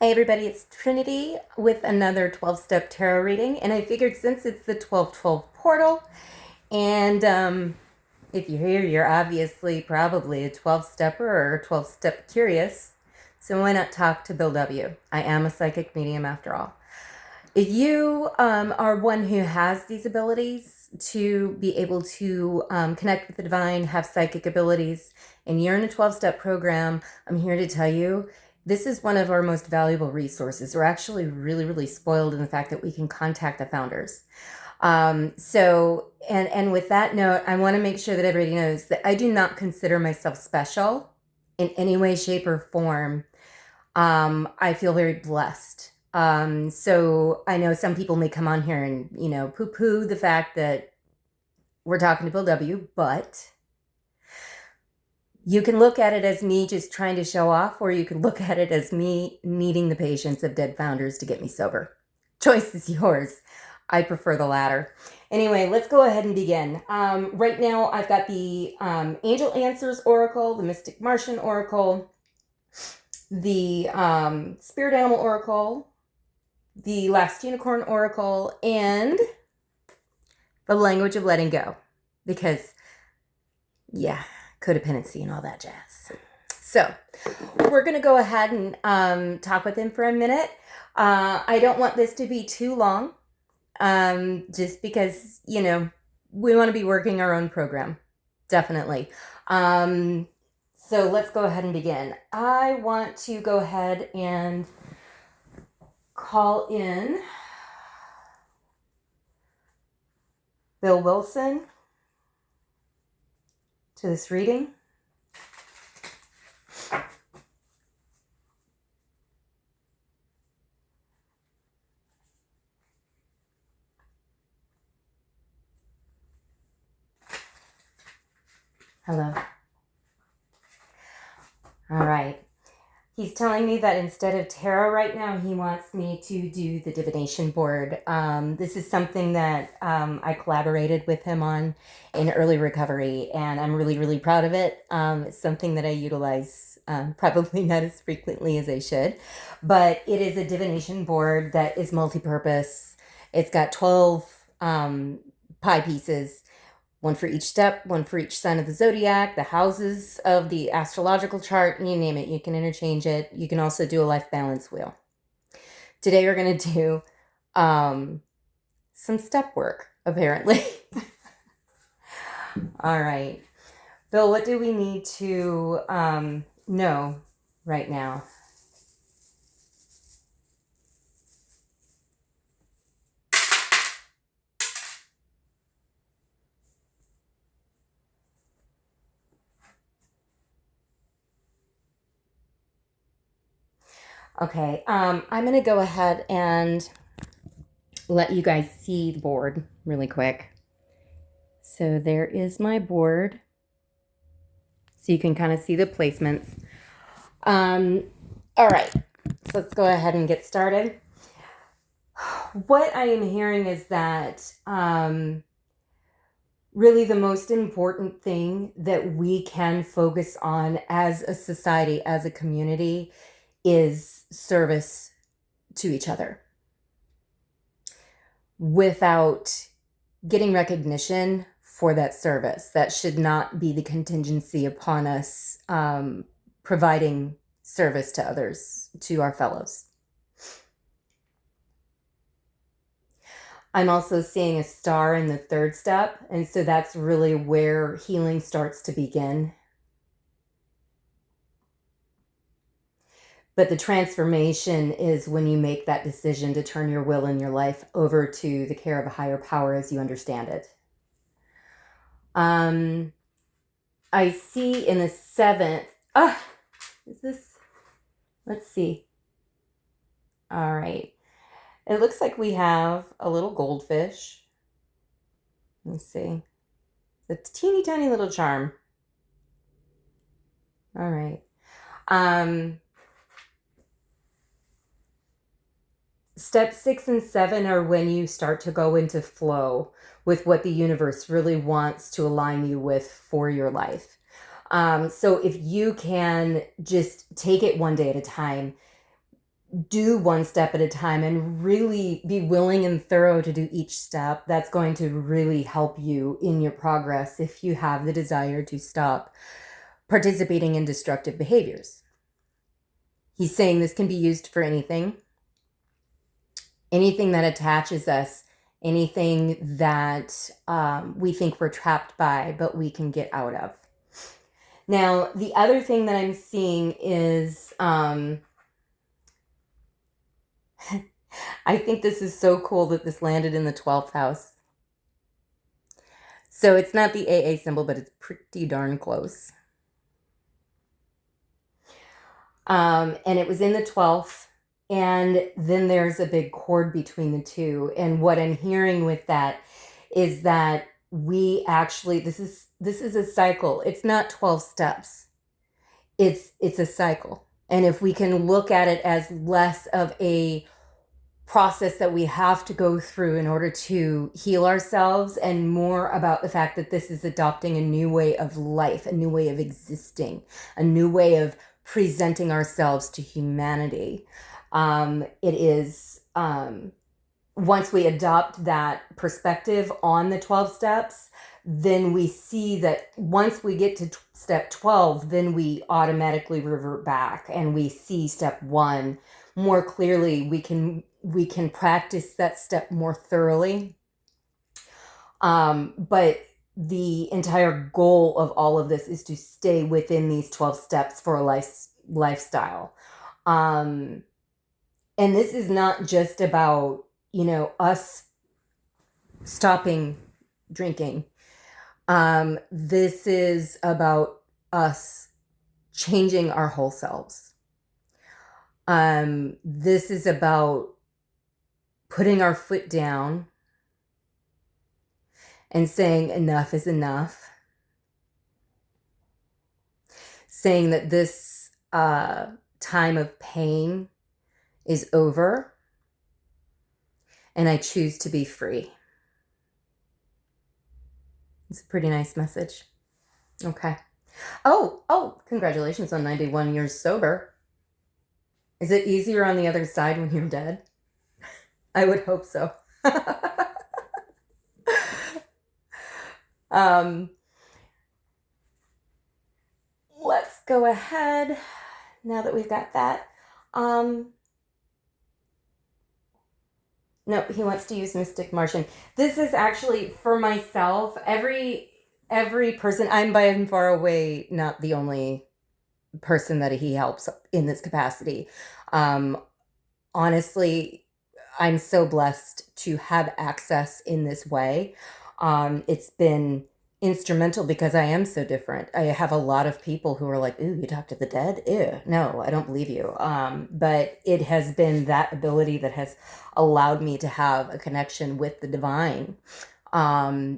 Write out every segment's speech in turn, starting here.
Hey everybody, it's Trinity with another 12-step tarot reading, and I figured since it's the 1212 portal, and if you're here, you're obviously probably a 12-stepper or a 12-step curious, so why not talk to Bill W? I am a psychic medium after all. If you are one who has these abilities to be able to connect with the divine, have psychic abilities, and you're in a 12-step program, I'm here to tell you this is one of our most valuable resources. We're actually really, really spoiled in the fact that we can contact the founders. And with that note, I want to make sure that everybody knows that I do not consider myself special in any way, shape, or form. I feel very blessed. So I know some people may come on here and, poo-poo the fact that we're talking to Bill W., but you can look at it as me just trying to show off, or you can look at it as me needing the patience of dead founders to get me sober. Choice is yours. I prefer the latter. Anyway, let's go ahead and begin. Right now, I've got the Angel Answers Oracle, the Mystic Martian Oracle, the Spirit Animal Oracle, the Last Unicorn Oracle, and the Language of Letting Go. Because, yeah, codependency and all that jazz. So, we're going to go ahead and talk with him for a minute. I don't want this to be too long, just because, we want to be working our own program. Definitely. So let's go ahead and begin. I want to go ahead and call in Bill Wilson to this reading. Hello. All right. He's telling me that instead of tarot right now, he wants me to do the divination board. This is something that I collaborated with him on in early recovery, and I'm really, really proud of it. It's something that I utilize probably not as frequently as I should, but it is a divination board that is multi-purpose. It's got 12 pie pieces, one for each step, one for each sign of the zodiac, the houses of the astrological chart, you name it. You can interchange it. You can also do a life balance wheel. Today we're going to do some step work, apparently. All right. Bill, what do we need to know right now? Okay, I'm going to go ahead and let you guys see the board really quick. So there is my board. So you can kind of see the placements. All right, so let's go ahead and get started. What I am hearing is that really the most important thing that we can focus on as a society, as a community, is service to each other without getting recognition for that service. That should not be the contingency upon us providing service to others, to our fellows. I'm also seeing a star in the third step, and so that's really where healing starts to begin. But the transformation is when you make that decision to turn your will and your life over to the care of a higher power as you understand it. I see in the seventh, is this, let's see. All right. It looks like we have a little goldfish. Let's see. It's a teeny tiny little charm. All right. Step 6 and 7 are when you start to go into flow with what the universe really wants to align you with for your life. So if you can just take it one day at a time, do one step at a time and really be willing and thorough to do each step, that's going to really help you in your progress if you have the desire to stop participating in destructive behaviors. He's saying this can be used for anything that attaches us, anything that we think we're trapped by, but we can get out of. Now, the other thing that I'm seeing is, I think this is so cool that this landed in the 12th house. So it's not the AA symbol, but it's pretty darn close. And it was in the 12th. And then there's a big cord between the two. And what I'm hearing with that is that we actually, this is a cycle. It's not 12 steps. It's a cycle. And if we can look at it as less of a process that we have to go through in order to heal ourselves, and more about the fact that this is adopting a new way of life, a new way of existing, a new way of presenting ourselves to humanity. It is, once we adopt that perspective on the 12 steps, then we see that once we get to step 12, then we automatically revert back and we see step 1 more clearly. We can practice that step more thoroughly. But the entire goal of all of this is to stay within these 12 steps for a lifestyle. And this is not just about, us stopping drinking. This is about us changing our whole selves. This is about putting our foot down and saying enough is enough. Saying that this time of pain is over and I choose to be free. It's a pretty nice message. Okay. Oh, congratulations on 91 years sober. Is it easier on the other side when you're dead? I would hope so. Let's go ahead now that we've got that. No, he wants to use Mystic Martian. This is actually for myself. Every person, I'm by and far away not the only person that he helps in this capacity. Honestly, I'm so blessed to have access in this way. It's been instrumental because I am so different. I have a lot of people who are like, ooh, you talk to the dead? Ew, no, I don't believe you. But it has been that ability that has allowed me to have a connection with the divine,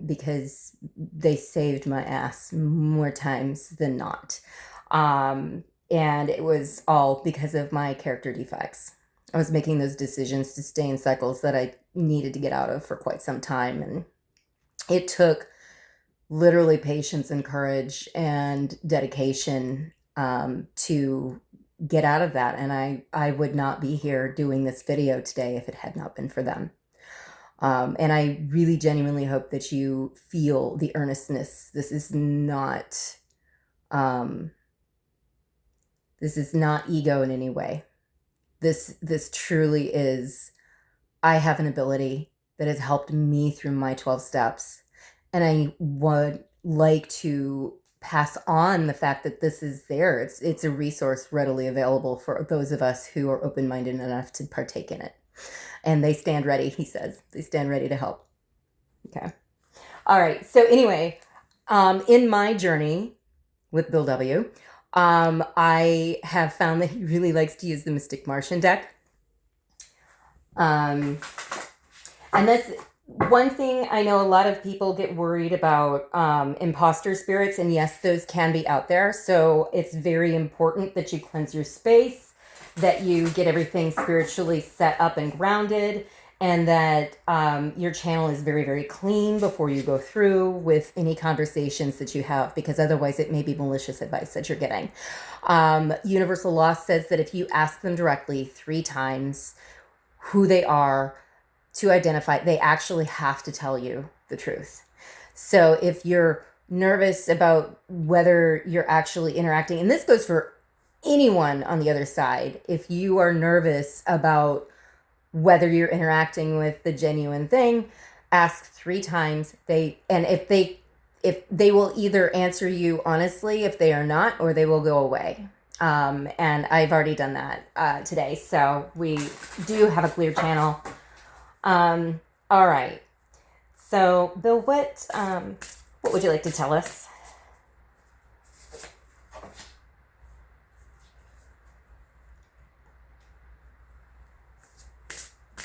because they saved my ass more times than not. And it was all because of my character defects. I was making those decisions to stay in cycles that I needed to get out of for quite some time. And it took literally patience and courage and dedication to get out of that. And I would not be here doing this video today if it had not been for them. And I really genuinely hope that you feel the earnestness. This is not ego in any way. This truly is, I have an ability that has helped me through my 12 steps. And I would like to pass on the fact that this is there. It's a resource readily available for those of us who are open-minded enough to partake in it. And they stand ready, he says. They stand ready to help. Okay. All right. So anyway, in my journey with Bill W., I have found that he really likes to use the Mystic Martian deck. And that's one thing. I know a lot of people get worried about imposter spirits, and yes, those can be out there. So it's very important that you cleanse your space, that you get everything spiritually set up and grounded, and that your channel is very, very clean before you go through with any conversations that you have, because otherwise it may be malicious advice that you're getting. Universal law says that if you ask them directly 3 times who they are to identify, they actually have to tell you the truth. So if you're nervous about whether you're actually interacting, and this goes for anyone on the other side, if you are nervous about whether you're interacting with the genuine thing, ask 3 times. If they will either answer you honestly if they are not, or they will go away. And I've already done that today, so we do have a clear channel. All right. So, Bill, what would you like to tell us?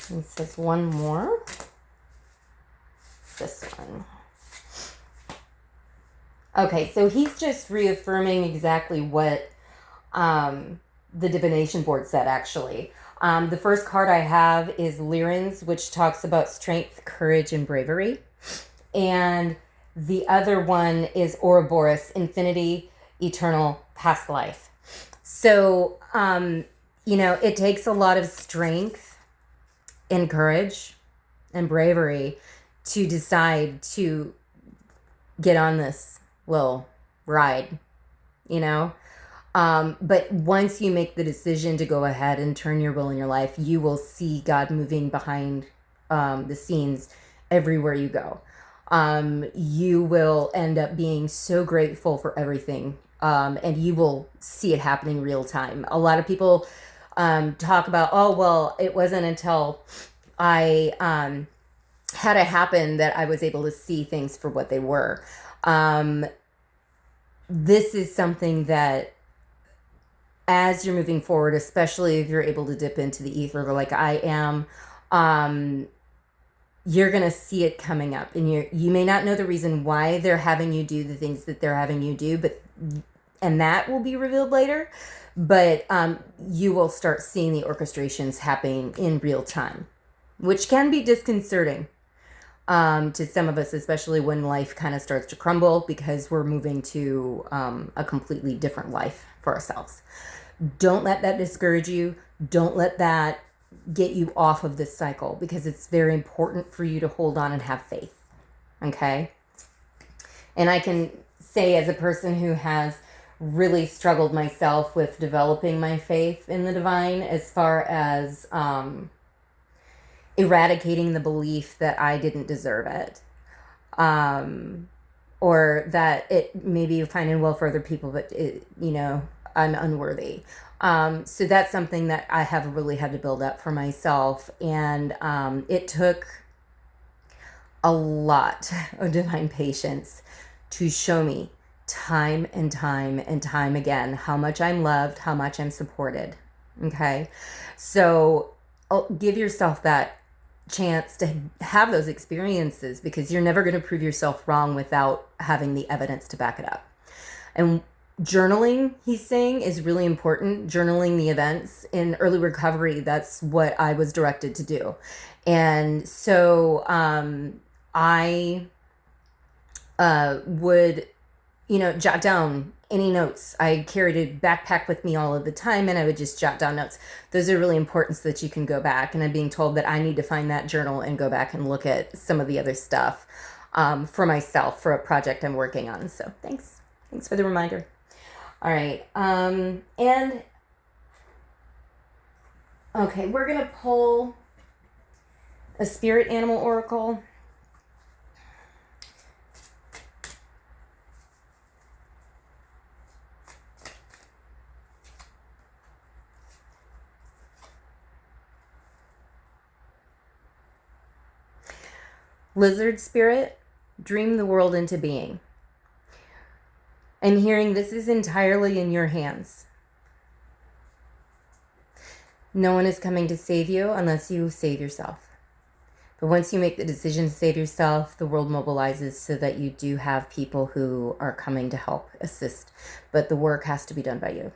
He says one more. This one. Okay, so he's just reaffirming exactly what the divination board said, actually. The first card I have is Lyran's, which talks about strength, courage, and bravery. And the other one is Ouroboros, infinity, eternal, past life. So, it takes a lot of strength and courage and bravery to decide to get on this little ride, but once you make the decision to go ahead and turn your will in your life, you will see God moving behind the scenes everywhere you go. You will end up being so grateful for everything, and you will see it happening real time. A lot of people talk about, oh, well, it wasn't until I had it happen that I was able to see things for what they were. This is something that, as you're moving forward, especially if you're able to dip into the ether like I am, you're going to see it coming up. And you may not know the reason why they're having you do the things that they're having you do, and that will be revealed later. But you will start seeing the orchestrations happening in real time, which can be disconcerting to some of us, especially when life kind of starts to crumble, because we're moving to a completely different life for ourselves. Don't let that discourage you. Don't let that get you off of this cycle, because it's very important for you to hold on and have faith. Okay? And I can say, as a person who has really struggled myself with developing my faith in the divine, as far as eradicating the belief that I didn't deserve it, or that it maybe finding well for other people, but I'm unworthy. So that's something that I have really had to build up for myself, and it took a lot of divine patience to show me time and time and time again how much I'm loved, how much I'm supported. Okay, so give yourself that chance to have those experiences, because you're never going to prove yourself wrong without having the evidence to back it up. And journaling, he's saying, is really important. Journaling the events in early recovery, that's what I was directed to do. And so I would jot down any notes. I carried a backpack with me all of the time, and I would just jot down notes. Those are really important so that you can go back. And I'm being told that I need to find that journal and go back and look at some of the other stuff for myself, for a project I'm working on. So thanks for the reminder. All right. And okay, we're going to pull a spirit animal oracle. Lizard spirit, dream the world into being. I'm hearing this is entirely in your hands. No one is coming to save you unless you save yourself. But once you make the decision to save yourself, the world mobilizes so that you do have people who are coming to help assist. But the work has to be done by you.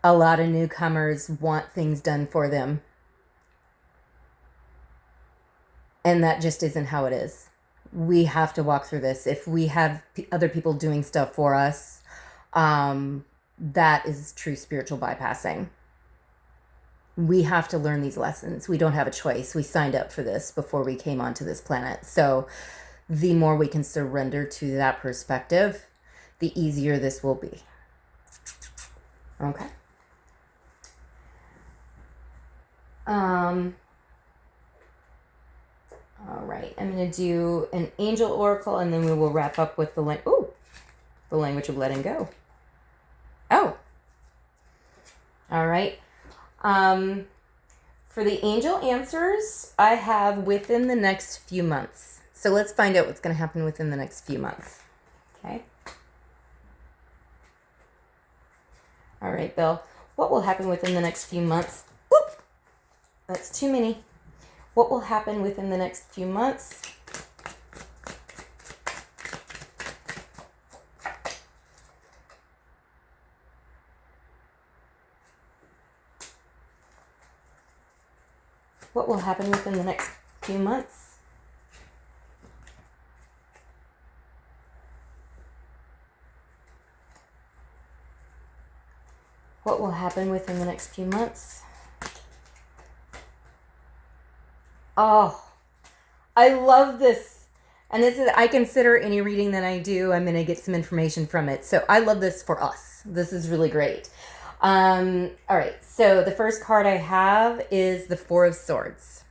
A lot of newcomers want things done for them. And that just isn't how it is. We have to walk through this. If we have other people doing stuff for us, that is true spiritual bypassing. We have to learn these lessons. We don't have a choice. We signed up for this before we came onto this planet. So the more we can surrender to that perspective, the easier this will be. Okay. All right. I'm going to do an angel oracle, and then we will wrap up with the language of letting go. Oh. All right. For the angel answers, I have within the next few months. So let's find out what's going to happen within the next few months. Okay. All right, Bill. What will happen within the next few months? Whoop! That's too many. What will happen within the next few months? What will happen within the next few months? What will happen within the next few months? Oh, I love this. And this is, I consider any reading that I do, I'm going to get some information from it. So I love this for us. This is really great. All right. So the first card I have is the Four of Swords.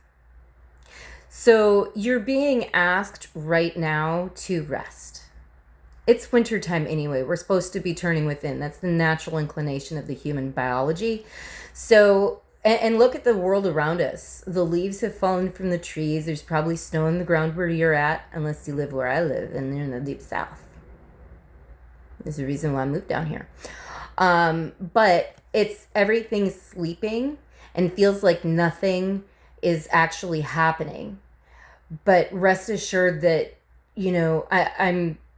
So you're being asked right now to rest. It's wintertime anyway. We're supposed to be turning within. That's the natural inclination of the human biology. So, and look at the world around us. The leaves have fallen from the trees. There's probably snow on the ground where you're at, unless you live where I live and you're in the deep south. There's a reason why I moved down here. But everything's sleeping and feels like nothing is actually happening. But rest assured that,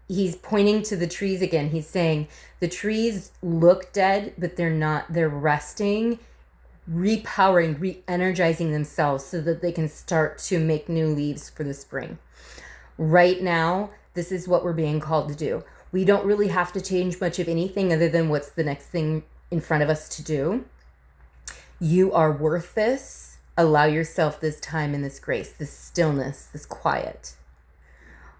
he's pointing to the trees again. He's saying the trees look dead, but they're not. They're resting, repowering, re-energizing themselves so that they can start to make new leaves for the spring. Right now, this is what we're being called to do. We don't really have to change much of anything other than what's the next thing in front of us to do. You are worth this. Allow yourself this time and this grace, this stillness, this quiet.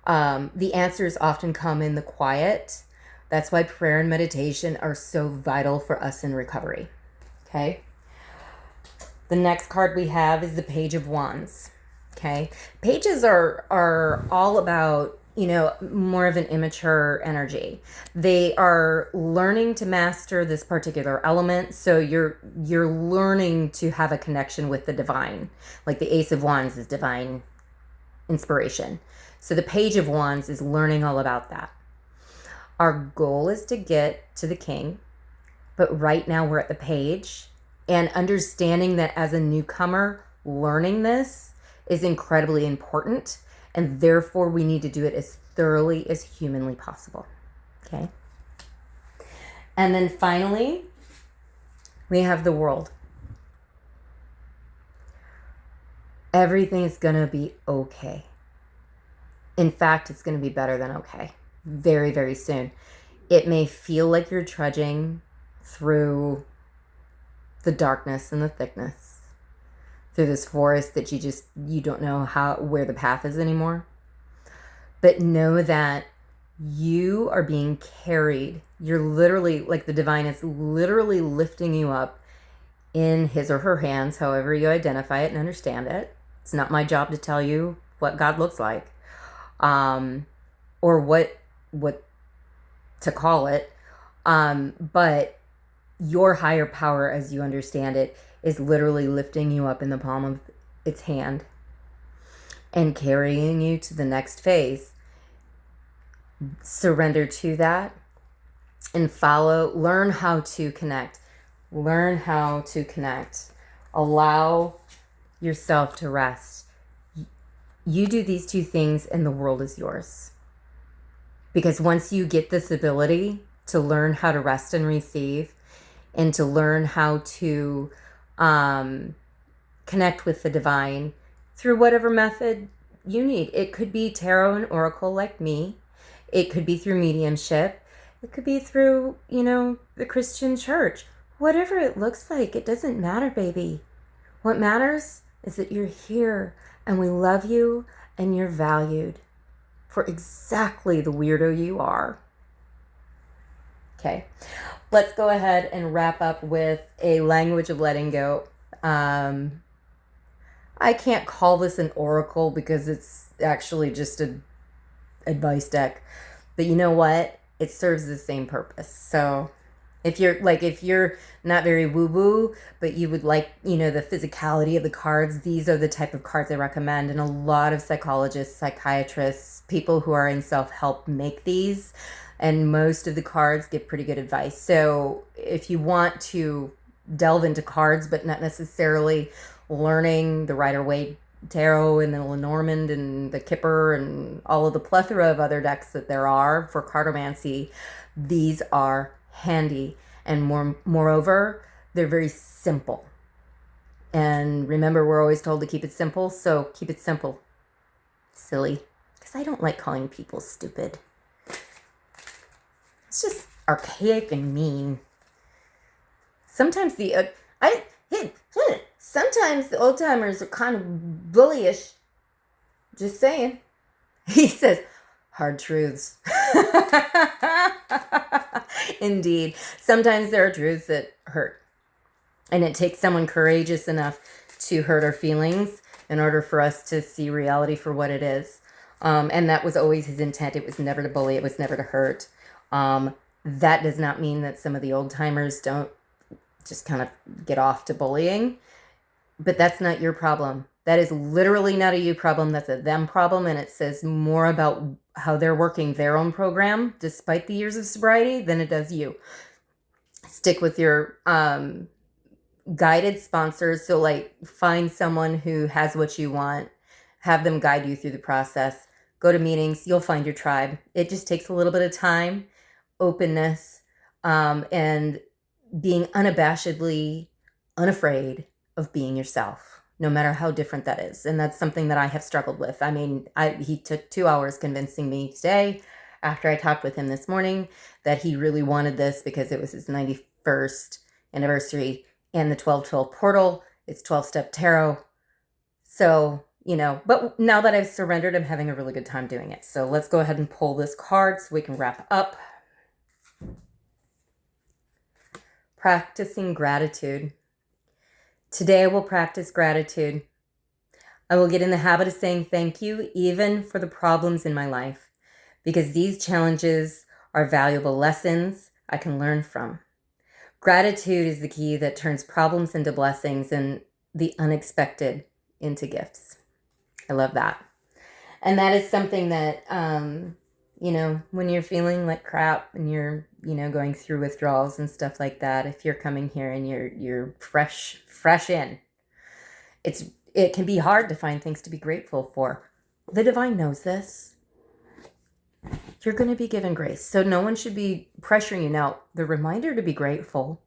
The answers often come in the quiet. That's why prayer and meditation are so vital for us in recovery. Okay. The next card we have is the Page of Wands. Okay. Pages are all about, more of an immature energy. They are learning to master this particular element. So you're learning to have a connection with the divine. Like the Ace of Wands is divine inspiration. So the Page of Wands is learning all about that. Our goal is to get to the King, but right now we're at the Page, and understanding that as a newcomer, learning this is incredibly important, and therefore we need to do it as thoroughly as humanly possible. Okay. And then finally, we have the World. Everything is going to be okay. In fact, it's going to be better than okay. Very, very soon. It may feel like you're trudging through the darkness and the thickness, through this forest that you don't know where the path is anymore. But know that you are being carried. You're literally, like the divine is literally lifting you up in his or her hands, however you identify it and understand it. It's not my job to tell you what God looks like, or what to call it. But your higher power, as you understand it, is literally lifting you up in the palm of its hand and carrying you to the next phase. Surrender to that and learn how to connect. Learn how to connect. Allow yourself to rest. You do these two things and the world is yours. Because once you get this ability to learn how to rest and receive, and to learn how to connect with the divine through whatever method you need. It could be tarot and oracle like me. It could be through mediumship. It could be through, the Christian church. Whatever it looks like, it doesn't matter, baby. What matters is that you're here and we love you and you're valued for exactly the weirdo you are. Okay, let's go ahead and wrap up with a language of letting go. I can't call this an oracle because it's actually just an advice deck. But you know what? It serves the same purpose. So if you're not very woo-woo, but you would like, the physicality of the cards, these are the type of cards I recommend. And a lot of psychologists, psychiatrists, people who are in self-help make these. And most of the cards give pretty good advice. So if you want to delve into cards, but not necessarily learning the Rider-Waite Tarot and the Lenormand and the Kipper and all of the plethora of other decks that there are for cartomancy, these are handy. And moreover, they're very simple. And remember, we're always told to keep it simple, so keep it simple. Silly. Because I don't like calling people stupid. It's just archaic and mean. Sometimes sometimes the old timers are kind of bullyish. Just saying. He says, hard truths. Indeed. Sometimes there are truths that hurt. And it takes someone courageous enough to hurt our feelings in order for us to see reality for what it is. And that was always his intent. It was never to bully. It was never to hurt. That does not mean that some of the old timers don't just kind of get off to bullying. But that's not your problem. That is literally not a you problem. That's a them problem. And it says more about how they're working their own program, despite the years of sobriety, than it does you. Stick with your guided sponsors. So find someone who has what you want. Have them guide you through the process. Go to meetings. You'll find your tribe. It just takes a little bit of time, openness, and being unabashedly unafraid of being yourself, no matter how different that is. And that's something that I have struggled with. I mean, he took 2 hours convincing me today, after I talked with him this morning, that he really wanted this because it was his 91st anniversary and the 1212 portal. It's 12-step tarot. So, but now that I've surrendered, I'm having a really good time doing it. So let's go ahead and pull this card so we can wrap up. Practicing gratitude. Today I will practice gratitude. I will get in the habit of saying thank you, even for the problems in my life, because these challenges are valuable lessons I can learn from. Gratitude is the key that turns problems into blessings and the unexpected into gifts. I love that. And that is something that, when you're feeling like crap and you're, going through withdrawals and stuff like that, if you're coming here and you're fresh in, it can be hard to find things to be grateful for. The divine knows this. You're going to be given grace. So no one should be pressuring you. Now, the reminder to be grateful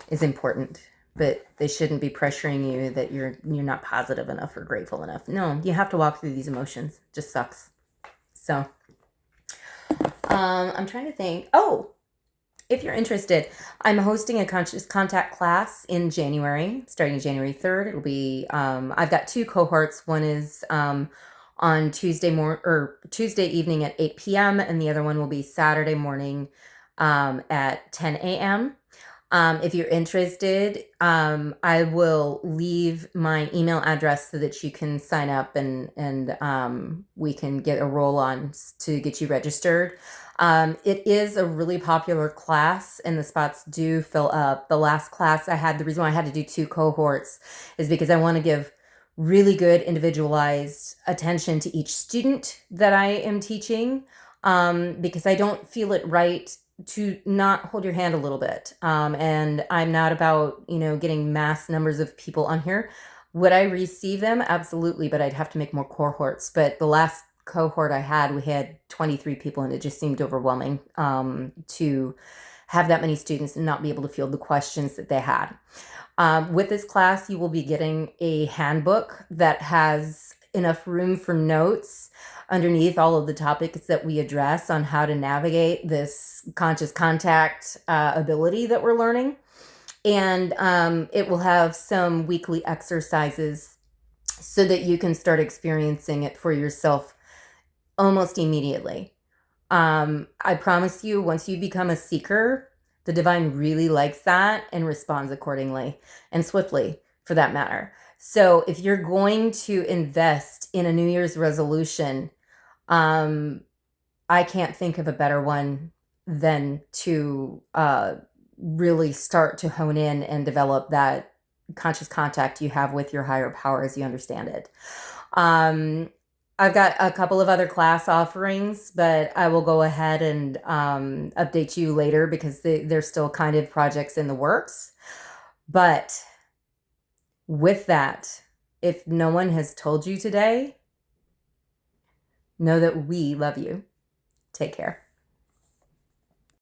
is important, but they shouldn't be pressuring you that you're not positive enough or grateful enough. No, you have to walk through these emotions. It just sucks. So, I'm trying to think. Oh, if you're interested, I'm hosting a conscious contact class in January, starting January 3rd. It'll be, I've got 2 cohorts. One is on Tuesday evening at 8 p.m. and the other one will be Saturday morning at 10 a.m. If you're interested, I will leave my email address so that you can sign up and we can get a roll on to get you registered. It is a really popular class and the spots do fill up. The last class I had, the reason why I had to do 2 cohorts is because I want to give really good individualized attention to each student that I am teaching, because I don't feel it right to not hold your hand a little bit. And I'm not about, getting mass numbers of people on here. Would I receive them? Absolutely, but I'd have to make more cohorts. But the last cohort I had, we had 23 people and it just seemed overwhelming to have that many students and not be able to field the questions that they had. With this class, you will be getting a handbook that has enough room for notes underneath all of the topics that we address on how to navigate this conscious contact ability that we're learning. And it will have some weekly exercises so that you can start experiencing it for yourself almost immediately. I promise you, once you become a seeker, the divine really likes that and responds accordingly, and swiftly for that matter. So if you're going to invest in a New Year's resolution, I can't think of a better one than to really start to hone in and develop that conscious contact you have with your higher power as you understand it. I've got a couple of other class offerings, but I will go ahead and update you later because they're still kind of projects in the works. But with that, if no one has told you today, know that we love you. Take care.